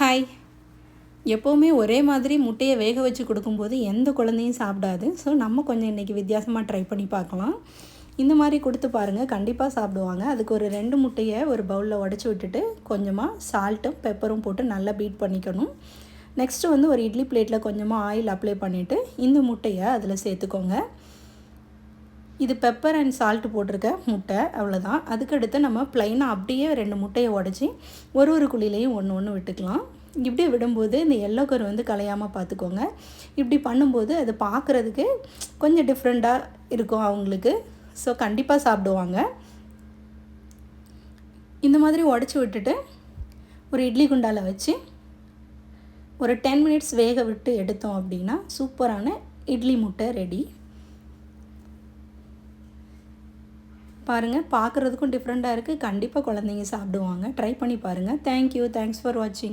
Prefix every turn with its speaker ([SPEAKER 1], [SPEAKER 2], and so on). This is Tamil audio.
[SPEAKER 1] ஹாய். எப்போவுமே ஒரே மாதிரி முட்டையை வேக வச்சு கொடுக்கும்போது எந்த குழந்தையும் சாப்பிடாது. ஸோ நம்ம கொஞ்சம் இன்றைக்கி வித்தியாசமாக ட்ரை பண்ணி பார்க்கலாம். இந்த மாதிரி கொடுத்து பாருங்கள், கண்டிப்பாக சாப்பிடுவாங்க. அதுக்கு ஒரு 2 முட்டையை ஒரு பவுலில் உடச்சி விட்டுட்டு கொஞ்சமாக சால்ட்டும் பெப்பரும் போட்டு நல்லா பீட் பண்ணிக்கணும். நெக்ஸ்ட்டு வந்து ஒரு இட்லி பிளேட்டில் கொஞ்சமாக ஆயில் அப்ளை பண்ணிவிட்டு இந்த முட்டையை அதில் சேர்த்துக்கோங்க. இது பெப்பர் அண்ட் சால்ட்டு போட்டிருக்க முட்டை, அவ்வளோதான். அதுக்கடுத்து நம்ம ப்ளைனாக அப்படியே 2 முட்டையை உடச்சி ஒரு குழிலையும் ஒன்று ஒன்று விட்டுக்கலாம். இப்படி விடும்போது இந்த எல்லோ கரு வந்து கலையாமல் பார்த்துக்கோங்க. இப்படி பண்ணும்போது அது பார்க்குறதுக்கு கொஞ்சம் டிஃப்ரெண்ட்டாக இருக்கும் அவங்களுக்கு. ஸோ கண்டிப்பாக சாப்பிடுவாங்க. இந்த மாதிரி உடச்சி விட்டுட்டு ஒரு இட்லி குண்டாவில் வச்சு ஒரு 10 மினிட்ஸ் வேக விட்டு எடுத்தோம் அப்படின்னா சூப்பரான இட்லி முட்டை ரெடி. பாருங்கள், பார்க்குறதுக்கும் டிஃப்ரெண்ட்டாக இருக்குது. கண்டிப்பாக குழந்தைங்க சாப்பிடுவாங்க. ட்ரை பண்ணி பாருங்கள். தேங்க்யூ. தேங்க்ஸ் ஃபார் வாட்சிங்.